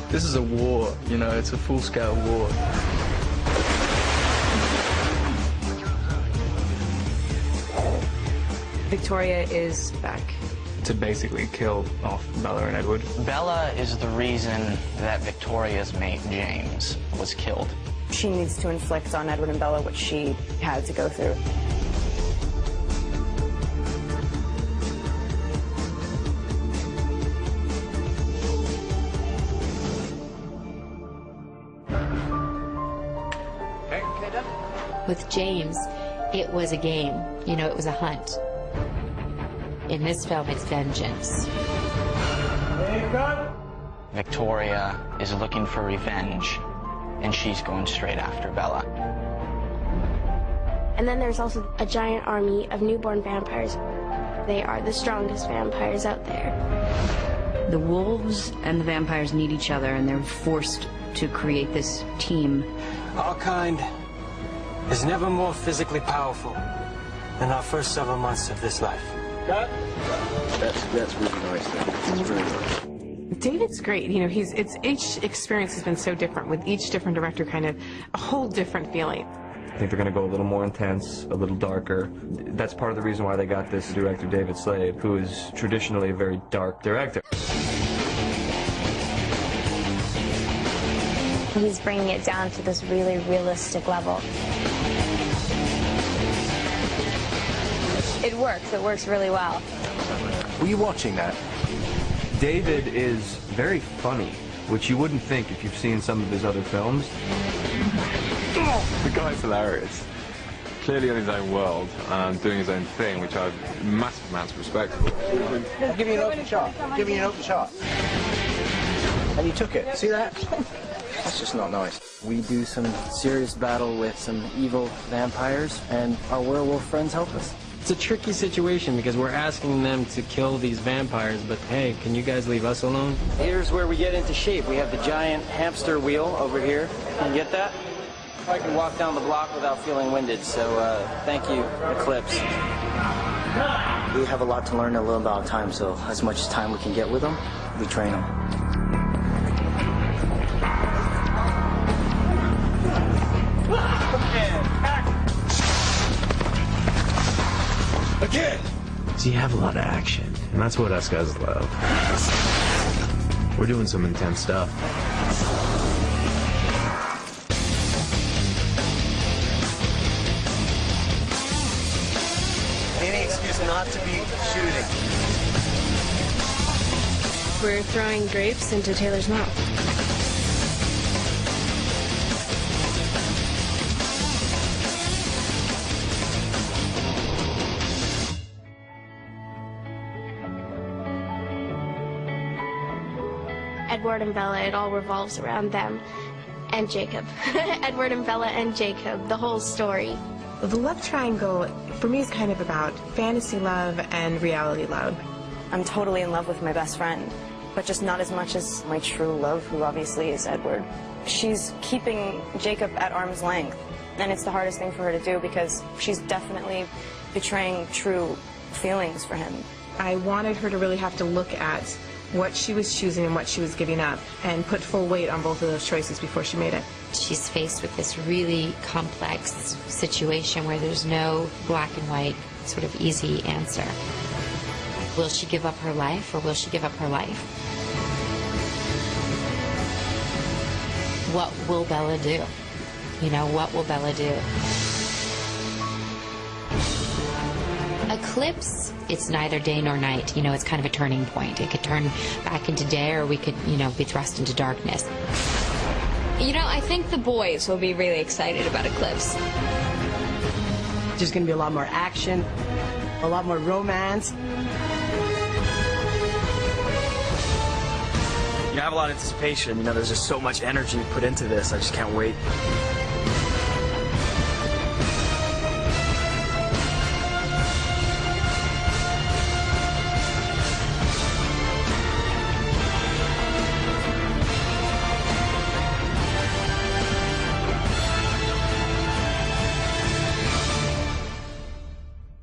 This is a war, you know, it's a full-scale war. Victoria is back. To basically kill off Bella and Edward. Bella is the reason that Victoria's mate, James, was killed. She needs to inflict on Edward and Bella what she had to go through. With James, it was a game. You know, it was a hunt. In this film, it's vengeance. Victoria is looking for revenge, and she's going straight after Bella. And then there's also a giant army of newborn vampires. They are the strongest vampires out there. The wolves and the vampires need each other, and they're forced to create this team. Our kind is never more physically powerful than our first several months of this life. That's really nice. That's very nice. David's great. You know, each experience has been so different, with each different director kind of a whole different feeling. I think they're going to go a little more intense, a little darker. That's part of the reason why they got this director, David Slade, who is traditionally a very dark director. He's bringing it down to this really realistic level. It works really well. Were you watching that? David is very funny, which you wouldn't think if you've seen some of his other films. The guy's hilarious. Clearly in his own world, doing his own thing, which I have massive amounts of respect for. I'll give you an open shot. Give you an open shot. And you took it. See that? That's just not nice. We do some serious battle with some evil vampires, and our werewolf friends help us. It's a tricky situation because we're asking them to kill these vampires, but hey, can you guys leave us alone? Here's where we get into shape. We have the giant hamster wheel over here. Can you get that? I can walk down the block without feeling winded, so thank you, Eclipse. We have a lot to learn in a little amount of time, so as much time we can get with them, we train them. Again! So you have a lot of action, and that's what us guys love. We're doing some intense stuff. Any excuse not to be shooting. We're throwing grapes into Taylor's mouth. Edward and Bella, it all revolves around them and Jacob. Edward and Bella and Jacob, the whole story. The love triangle, for me, is kind of about fantasy love and reality love. I'm totally in love with my best friend, but just not as much as my true love, who obviously is Edward. She's keeping Jacob at arm's length, and it's the hardest thing for her to do because she's definitely betraying true feelings for him. I wanted her to really have to look at what she was choosing and what she was giving up, and put full weight on both of those choices before she made it. She's faced with this really complex situation where there's no black and white, sort of easy answer. Will she give up her life, or will she give up her life? What will Bella do? You know, what will Bella do? Eclipse, it's neither day nor night. You know, it's kind of a turning point. It could turn back into day, or we could, you know, be thrust into darkness. You know, I think the boys will be really excited about Eclipse. There's going to be a lot more action, a lot more romance. You have a lot of anticipation. You know, there's just so much energy put into this. I just can't wait.